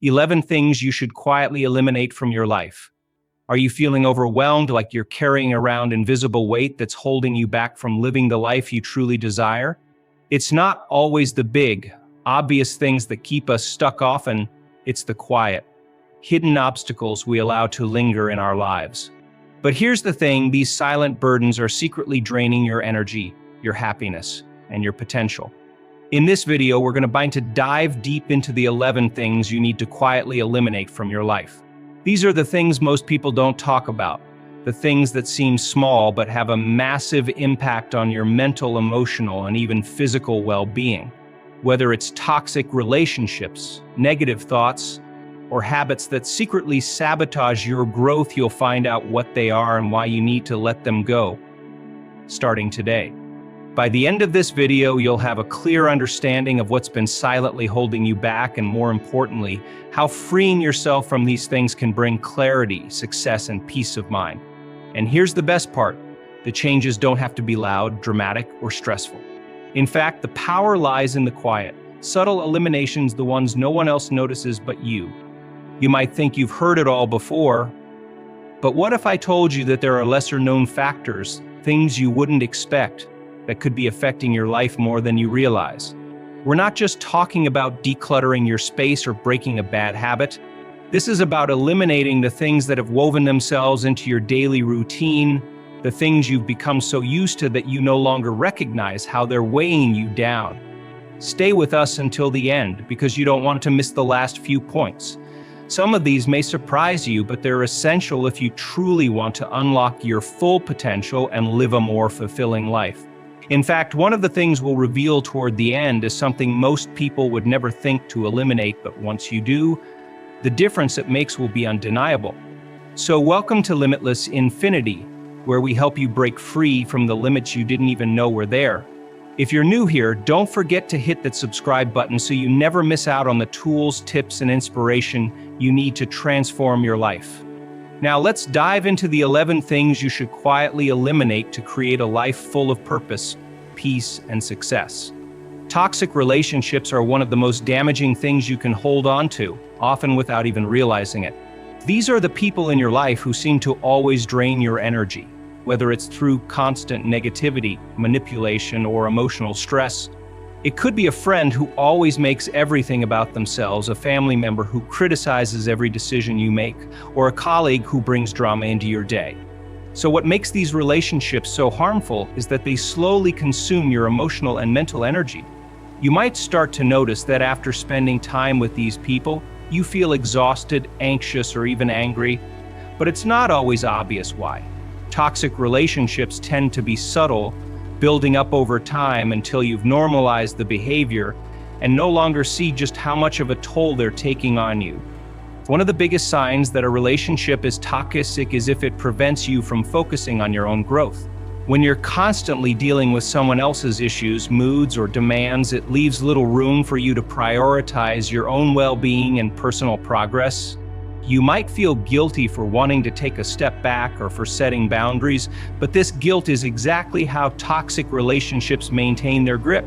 11 things you should quietly eliminate from your life. Are you feeling overwhelmed, like you're carrying around invisible weight that's holding you back from living the life you truly desire? It's not always the big, obvious things that keep us stuck. Often, it's the quiet, hidden obstacles we allow to linger in our lives. But here's the thing, these silent burdens are secretly draining your energy, your happiness, and your potential. In this video, we're going to dive deep into the 11 things you need to quietly eliminate from your life. These are the things most people don't talk about, the things that seem small but have a massive impact on your mental, emotional, and even physical well-being. Whether it's toxic relationships, negative thoughts, or habits that secretly sabotage your growth, you'll find out what they are and why you need to let them go, starting today. By the end of this video, you'll have a clear understanding of what's been silently holding you back, and more importantly, how freeing yourself from these things can bring clarity, success, and peace of mind. And here's the best part: the changes don't have to be loud, dramatic, or stressful. In fact, the power lies in the quiet, subtle eliminations, the ones no one else notices but you. You might think you've heard it all before, but what if I told you that there are lesser-known factors, things you wouldn't expect, that could be affecting your life more than you realize? We're not just talking about decluttering your space or breaking a bad habit. This is about eliminating the things that have woven themselves into your daily routine, the things you've become so used to that you no longer recognize how they're weighing you down. Stay with us until the end, because you don't want to miss the last few points. Some of these may surprise you, but they're essential if you truly want to unlock your full potential and live a more fulfilling life. In fact, one of the things we'll reveal toward the end is something most people would never think to eliminate, but once you do, the difference it makes will be undeniable. So welcome to Limitless Infinity, where we help you break free from the limits you didn't even know were there. If you're new here, don't forget to hit that subscribe button so you never miss out on the tools, tips, and inspiration you need to transform your life. Now let's dive into the 11 things you should quietly eliminate to create a life full of purpose, peace, and success. Toxic relationships are one of the most damaging things you can hold on to, often without even realizing it. These are the people in your life who seem to always drain your energy, whether it's through constant negativity, manipulation, or emotional stress. It could be a friend who always makes everything about themselves, a family member who criticizes every decision you make, or a colleague who brings drama into your day. So what makes these relationships so harmful is that they slowly consume your emotional and mental energy. You might start to notice that after spending time with these people, you feel exhausted, anxious, or even angry, but it's not always obvious why. Toxic relationships tend to be subtle, building up over time until you've normalized the behavior and no longer see just how much of a toll they're taking on you. One of the biggest signs that a relationship is toxic is if it prevents you from focusing on your own growth. When you're constantly dealing with someone else's issues, moods, or demands, it leaves little room for you to prioritize your own well-being and personal progress. You might feel guilty for wanting to take a step back or for setting boundaries, but this guilt is exactly how toxic relationships maintain their grip.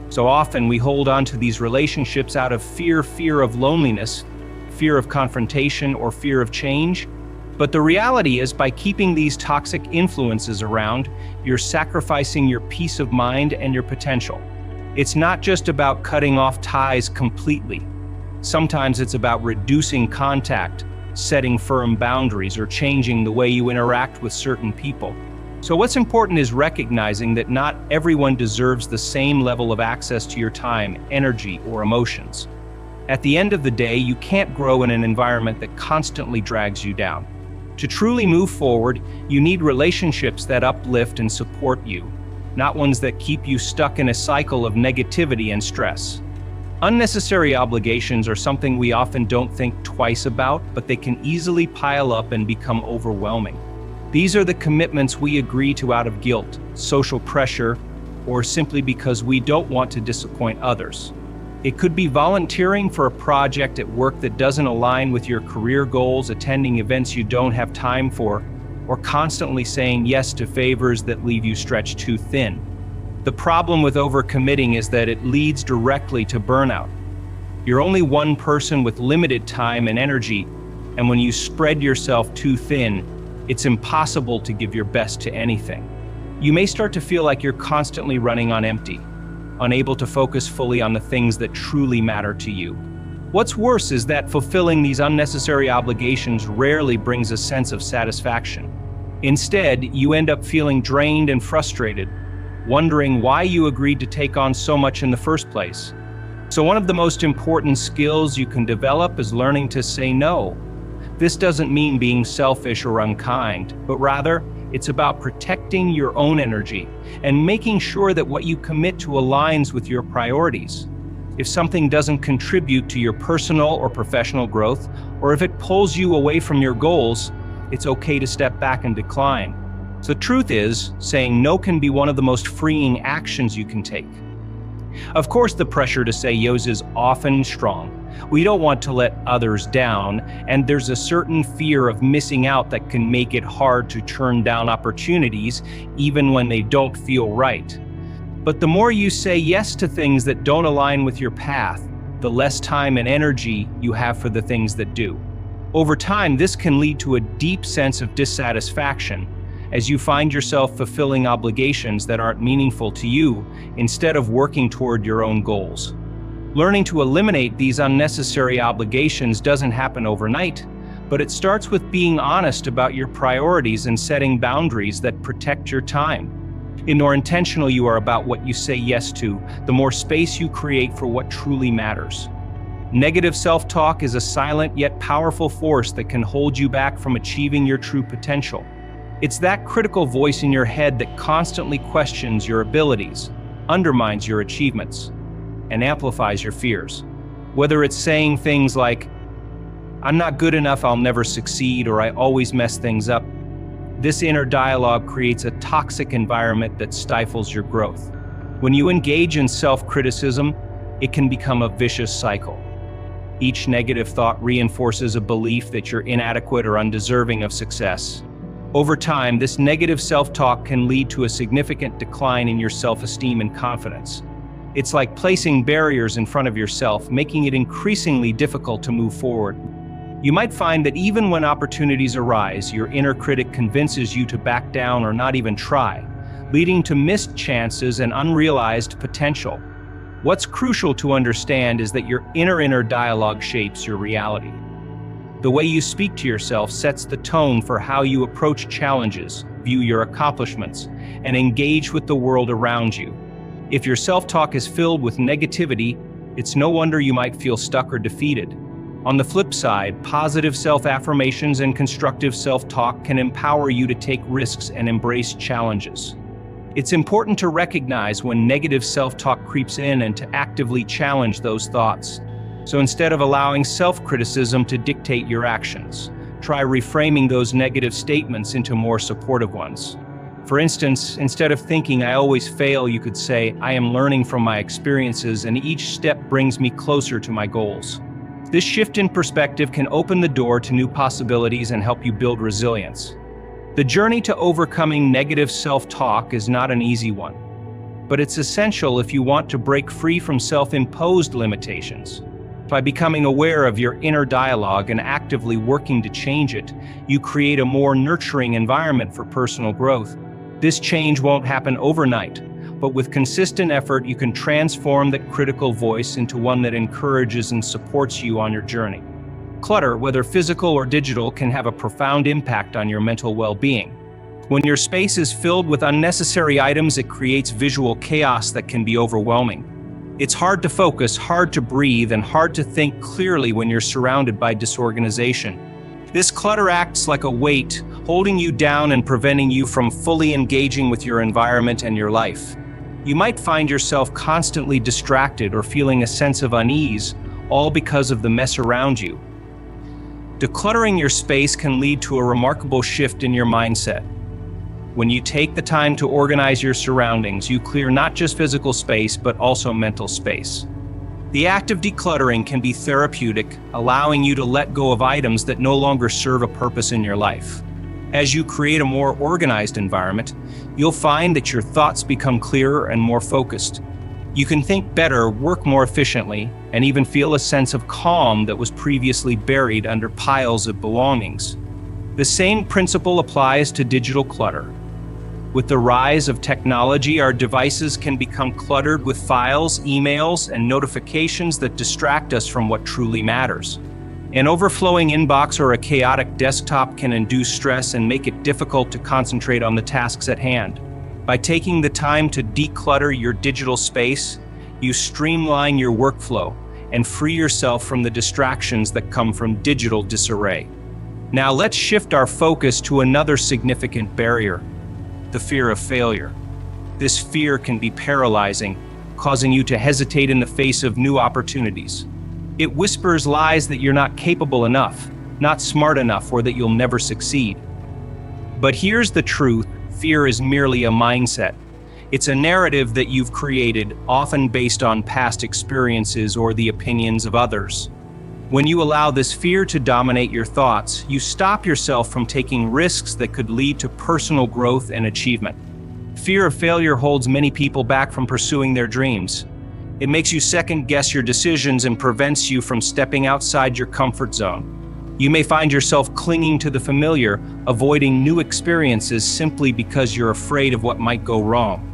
So often we hold on to these relationships out of fear of loneliness, fear of confrontation, or fear of change. But the reality is, by keeping these toxic influences around, you're sacrificing your peace of mind and your potential. It's not just about cutting off ties completely. Sometimes it's about reducing contact, setting firm boundaries, or changing the way you interact with certain people. So what's important is recognizing that not everyone deserves the same level of access to your time, energy, or emotions. At the end of the day, you can't grow in an environment that constantly drags you down. To truly move forward, you need relationships that uplift and support you, not ones that keep you stuck in a cycle of negativity and stress. Unnecessary obligations are something we often don't think twice about, but they can easily pile up and become overwhelming. These are the commitments we agree to out of guilt, social pressure, or simply because we don't want to disappoint others. It could be volunteering for a project at work that doesn't align with your career goals, attending events you don't have time for, or constantly saying yes to favors that leave you stretched too thin. The problem with overcommitting is that it leads directly to burnout. You're only one person with limited time and energy, and when you spread yourself too thin, it's impossible to give your best to anything. You may start to feel like you're constantly running on empty, unable to focus fully on the things that truly matter to you. What's worse is that fulfilling these unnecessary obligations rarely brings a sense of satisfaction. Instead, you end up feeling drained and frustrated, wondering why you agreed to take on so much in the first place. So one of the most important skills you can develop is learning to say no. This doesn't mean being selfish or unkind, but rather, it's about protecting your own energy and making sure that what you commit to aligns with your priorities. If something doesn't contribute to your personal or professional growth, or if it pulls you away from your goals, it's okay to step back and decline. So the truth is, saying no can be one of the most freeing actions you can take. Of course, the pressure to say yes is often strong. We don't want to let others down, and there's a certain fear of missing out that can make it hard to turn down opportunities, even when they don't feel right. But the more you say yes to things that don't align with your path, the less time and energy you have for the things that do. Over time, this can lead to a deep sense of dissatisfaction, as you find yourself fulfilling obligations that aren't meaningful to you instead of working toward your own goals. Learning to eliminate these unnecessary obligations doesn't happen overnight, but it starts with being honest about your priorities and setting boundaries that protect your time. The more intentional you are about what you say yes to, the more space you create for what truly matters. Negative self-talk is a silent yet powerful force that can hold you back from achieving your true potential. It's that critical voice in your head that constantly questions your abilities, undermines your achievements, and amplifies your fears. Whether it's saying things like, "I'm not good enough, I'll never succeed," or "I always mess things up," this inner dialogue creates a toxic environment that stifles your growth. When you engage in self-criticism, it can become a vicious cycle. Each negative thought reinforces a belief that you're inadequate or undeserving of success. Over time, this negative self-talk can lead to a significant decline in your self-esteem and confidence. It's like placing barriers in front of yourself, making it increasingly difficult to move forward. You might find that even when opportunities arise, your inner critic convinces you to back down or not even try, leading to missed chances and unrealized potential. What's crucial to understand is that your inner dialogue shapes your reality. The way you speak to yourself sets the tone for how you approach challenges, view your accomplishments, and engage with the world around you. If your self-talk is filled with negativity, it's no wonder you might feel stuck or defeated. On the flip side, positive self-affirmations and constructive self-talk can empower you to take risks and embrace challenges. It's important to recognize when negative self-talk creeps in and to actively challenge those thoughts. So instead of allowing self-criticism to dictate your actions, try reframing those negative statements into more supportive ones. For instance, instead of thinking, "I always fail," you could say, "I am learning from my experiences and each step brings me closer to my goals." This shift in perspective can open the door to new possibilities and help you build resilience. The journey to overcoming negative self-talk is not an easy one, but it's essential if you want to break free from self-imposed limitations. By becoming aware of your inner dialogue and actively working to change it, you create a more nurturing environment for personal growth. This change won't happen overnight, but with consistent effort, you can transform that critical voice into one that encourages and supports you on your journey. Clutter, whether physical or digital, can have a profound impact on your mental well-being. When your space is filled with unnecessary items, it creates visual chaos that can be overwhelming. It's hard to focus, hard to breathe, and hard to think clearly when you're surrounded by disorganization. This clutter acts like a weight, holding you down and preventing you from fully engaging with your environment and your life. You might find yourself constantly distracted or feeling a sense of unease, all because of the mess around you. Decluttering your space can lead to a remarkable shift in your mindset. When you take the time to organize your surroundings, you clear not just physical space, but also mental space. The act of decluttering can be therapeutic, allowing you to let go of items that no longer serve a purpose in your life. As you create a more organized environment, you'll find that your thoughts become clearer and more focused. You can think better, work more efficiently, and even feel a sense of calm that was previously buried under piles of belongings. The same principle applies to digital clutter. With the rise of technology, our devices can become cluttered with files, emails, and notifications that distract us from what truly matters. An overflowing inbox or a chaotic desktop can induce stress and make it difficult to concentrate on the tasks at hand. By taking the time to declutter your digital space, you streamline your workflow and free yourself from the distractions that come from digital disarray. Now let's shift our focus to another significant barrier: the fear of failure. This fear can be paralyzing, causing you to hesitate in the face of new opportunities. It whispers lies that you're not capable enough, not smart enough, or that you'll never succeed. But here's the truth: fear is merely a mindset. It's a narrative that you've created, often based on past experiences or the opinions of others. When you allow this fear to dominate your thoughts, you stop yourself from taking risks that could lead to personal growth and achievement. Fear of failure holds many people back from pursuing their dreams. It makes you second-guess your decisions and prevents you from stepping outside your comfort zone. You may find yourself clinging to the familiar, avoiding new experiences simply because you're afraid of what might go wrong.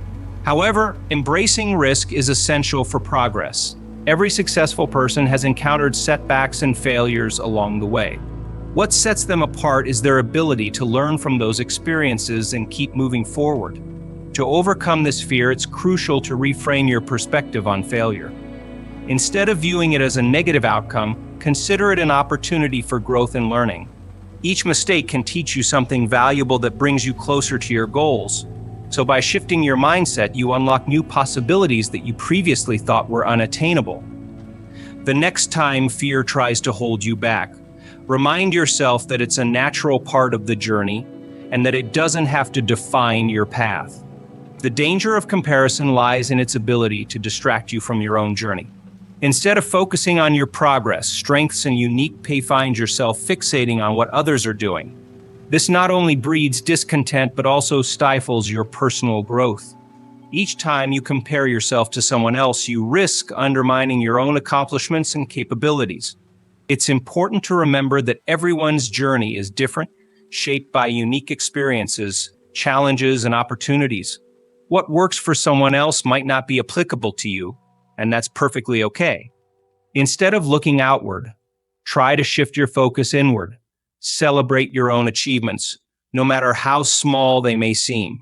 However, embracing risk is essential for progress. Every successful person has encountered setbacks and failures along the way. What sets them apart is their ability to learn from those experiences and keep moving forward. To overcome this fear, it's crucial to reframe your perspective on failure. Instead of viewing it as a negative outcome, consider it an opportunity for growth and learning. Each mistake can teach you something valuable that brings you closer to your goals. So by shifting your mindset, you unlock new possibilities that you previously thought were unattainable. The next time fear tries to hold you back, remind yourself that it's a natural part of the journey and that it doesn't have to define your path. The danger of comparison lies in its ability to distract you from your own journey. Instead of focusing on your progress, strengths, and unique path, find yourself fixating on what others are doing. This not only breeds discontent, but also stifles your personal growth. Each time you compare yourself to someone else, you risk undermining your own accomplishments and capabilities. It's important to remember that everyone's journey is different, shaped by unique experiences, challenges, and opportunities. What works for someone else might not be applicable to you, and that's perfectly okay. Instead of looking outward, try to shift your focus inward. Celebrate your own achievements, no matter how small they may seem.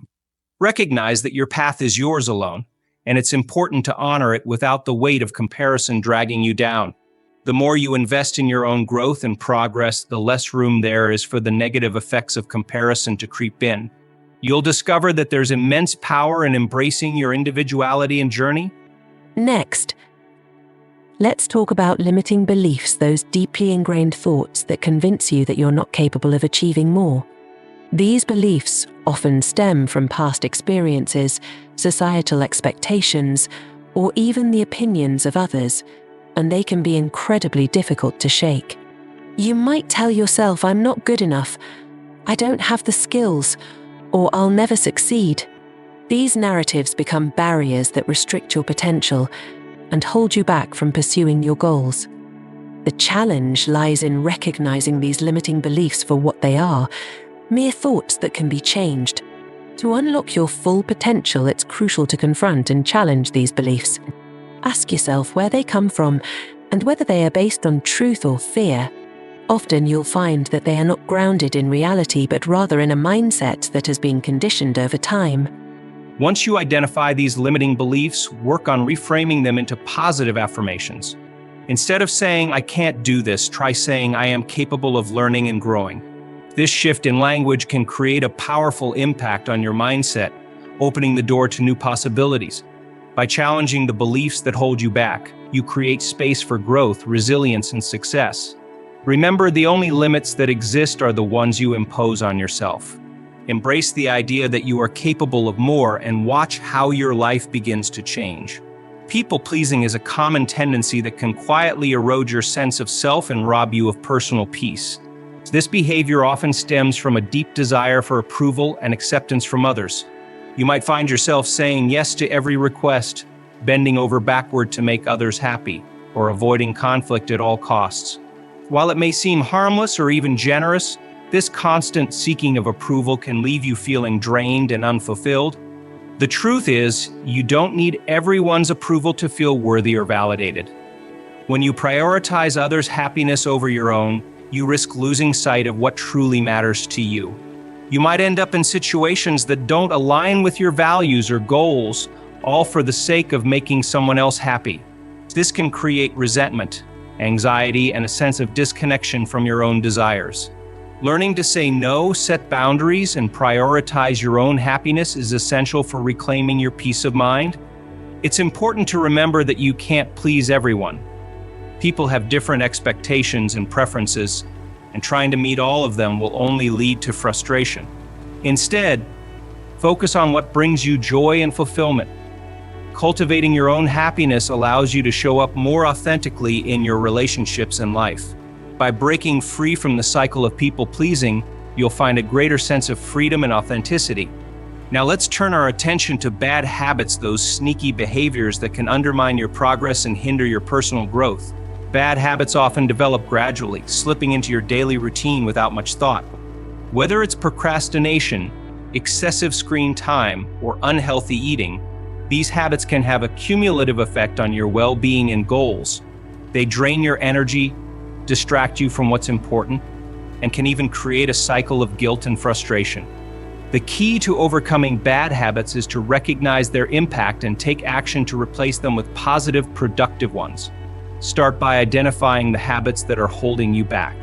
Recognize that your path is yours alone, and it's important to honor it without the weight of comparison dragging you down. The more you invest in your own growth and progress, the less room there is for the negative effects of comparison to creep in. You'll discover that there's immense power in embracing your individuality and journey. Next, let's talk about limiting beliefs, those deeply ingrained thoughts that convince you that you're not capable of achieving more. These beliefs often stem from past experiences, societal expectations, or even the opinions of others, and they can be incredibly difficult to shake. You might tell yourself, "I'm not good enough, I don't have the skills," or "I'll never succeed." These narratives become barriers that restrict your potential and hold you back from pursuing your goals. The challenge lies in recognizing these limiting beliefs for what they are, mere thoughts that can be changed. To unlock your full potential, it's crucial to confront and challenge these beliefs. Ask yourself where they come from and whether they are based on truth or fear. Often you'll find that they are not grounded in reality, but rather in a mindset that has been conditioned over time. Once you identify these limiting beliefs, work on reframing them into positive affirmations. Instead of saying, "I can't do this," try saying, "I am capable of learning and growing." This shift in language can create a powerful impact on your mindset, opening the door to new possibilities. By challenging the beliefs that hold you back, you create space for growth, resilience, and success. Remember, the only limits that exist are the ones you impose on yourself. Embrace the idea that you are capable of more and watch how your life begins to change. People-pleasing is a common tendency that can quietly erode your sense of self and rob you of personal peace. This behavior often stems from a deep desire for approval and acceptance from others. You might find yourself saying yes to every request, bending over backward to make others happy. or avoiding conflict at all costs. While it may seem harmless or even generous, this constant seeking of approval can leave you feeling drained and unfulfilled. The truth is, you don't need everyone's approval to feel worthy or validated. When you prioritize others' happiness over your own, you risk losing sight of what truly matters to you. You might end up in situations that don't align with your values or goals, all for the sake of making someone else happy. This can create resentment, anxiety, and a sense of disconnection from your own desires. Learning to say no, set boundaries, and prioritize your own happiness is essential for reclaiming your peace of mind. It's important to remember that you can't please everyone. People have different expectations and preferences, and trying to meet all of them will only lead to frustration. Instead, focus on what brings you joy and fulfillment. Cultivating your own happiness allows you to show up more authentically in your relationships and life. By breaking free from the cycle of people-pleasing, you'll find a greater sense of freedom and authenticity. Now let's turn our attention to bad habits, those sneaky behaviors that can undermine your progress and hinder your personal growth. Bad habits often develop gradually, slipping into your daily routine without much thought. Whether it's procrastination, excessive screen time, or unhealthy eating, these habits can have a cumulative effect on your well-being and goals. They drain your energy, distract you from what's important, and can even create a cycle of guilt and frustration. The key to overcoming bad habits is to recognize their impact and take action to replace them with positive, productive ones. Start by identifying the habits that are holding you back.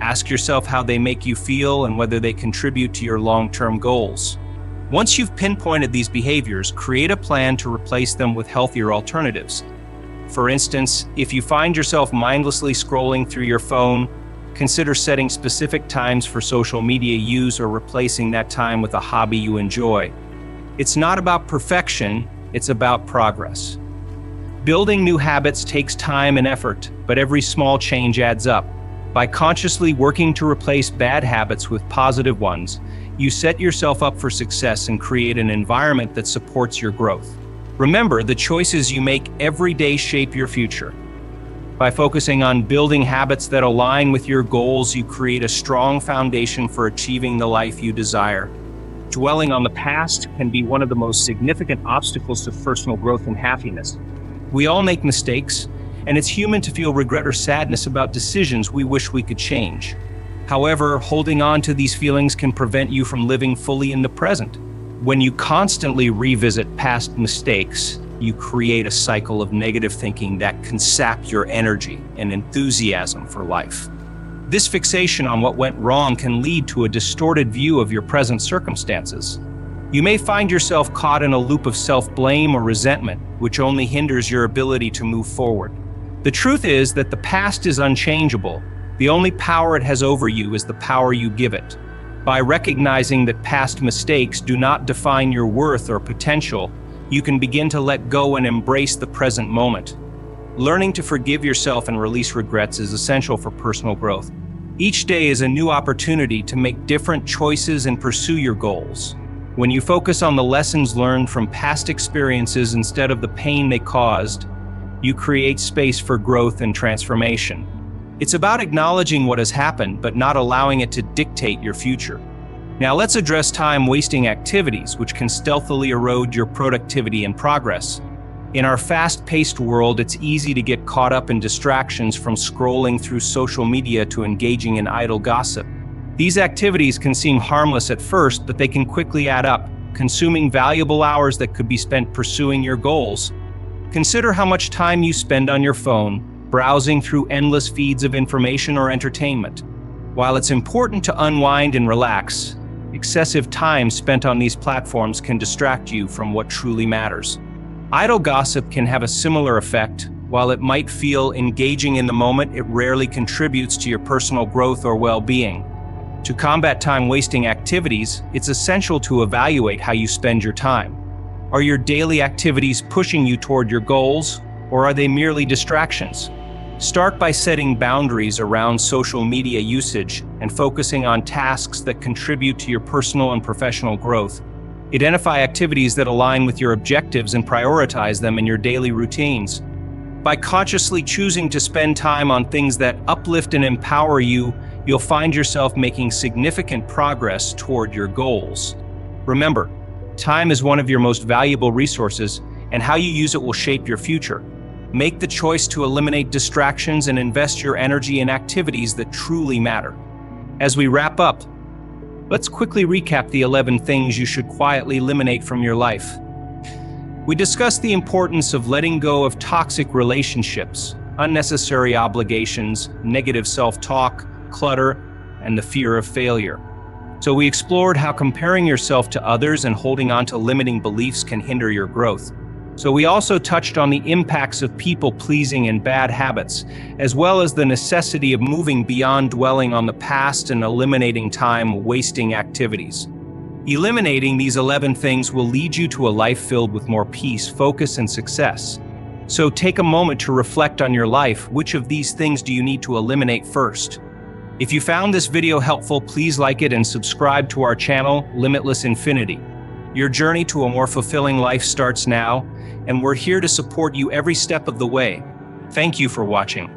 Ask yourself how they make you feel and whether they contribute to your long-term goals. Once you've pinpointed these behaviors, create a plan to replace them with healthier alternatives. For instance, if you find yourself mindlessly scrolling through your phone, consider setting specific times for social media use or replacing that time with a hobby you enjoy. It's not about perfection, it's about progress. Building new habits takes time and effort, but every small change adds up. By consciously working to replace bad habits with positive ones, you set yourself up for success and create an environment that supports your growth. Remember, the choices you make every day shape your future. By focusing on building habits that align with your goals, you create a strong foundation for achieving the life you desire. Dwelling on the past can be one of the most significant obstacles to personal growth and happiness. We all make mistakes, and it's human to feel regret or sadness about decisions we wish we could change. However, holding on to these feelings can prevent you from living fully in the present. When you constantly revisit past mistakes, you create a cycle of negative thinking that can sap your energy and enthusiasm for life. This fixation on what went wrong can lead to a distorted view of your present circumstances. You may find yourself caught in a loop of self-blame or resentment, which only hinders your ability to move forward. The truth is that the past is unchangeable. The only power it has over you is the power you give it. By recognizing that past mistakes do not define your worth or potential, you can begin to let go and embrace the present moment. Learning to forgive yourself and release regrets is essential for personal growth. Each day is a new opportunity to make different choices and pursue your goals. When you focus on the lessons learned from past experiences instead of the pain they caused, you create space for growth and transformation. It's about acknowledging what has happened, but not allowing it to dictate your future. Now let's address time-wasting activities, which can stealthily erode your productivity and progress. In our fast-paced world, it's easy to get caught up in distractions, from scrolling through social media to engaging in idle gossip. These activities can seem harmless at first, but they can quickly add up, consuming valuable hours that could be spent pursuing your goals. Consider how much time you spend on your phone, browsing through endless feeds of information or entertainment. While it's important to unwind and relax, excessive time spent on these platforms can distract you from what truly matters. Idle gossip can have a similar effect. While it might feel engaging in the moment, it rarely contributes to your personal growth or well-being. To combat time-wasting activities, it's essential to evaluate how you spend your time. Are your daily activities pushing you toward your goals, or are they merely distractions? Start by setting boundaries around social media usage and focusing on tasks that contribute to your personal and professional growth. Identify activities that align with your objectives and prioritize them in your daily routines. By consciously choosing to spend time on things that uplift and empower you, you'll find yourself making significant progress toward your goals. Remember, time is one of your most valuable resources, and how you use it will shape your future. Make the choice to eliminate distractions and invest your energy in activities that truly matter. As we wrap up, let's quickly recap the 11 things you should quietly eliminate from your life. We discussed the importance of letting go of toxic relationships, unnecessary obligations, negative self-talk, clutter, and the fear of failure. So we explored how comparing yourself to others and holding on to limiting beliefs can hinder your growth. So we also touched on the impacts of people-pleasing and bad habits, as well as the necessity of moving beyond dwelling on the past and eliminating time-wasting activities. Eliminating these 11 things will lead you to a life filled with more peace, focus, and success. So take a moment to reflect on your life. Which of these things do you need to eliminate first? If you found this video helpful, please like it and subscribe to our channel, Limitless Infinity. Your journey to a more fulfilling life starts now, and we're here to support you every step of the way. Thank you for watching.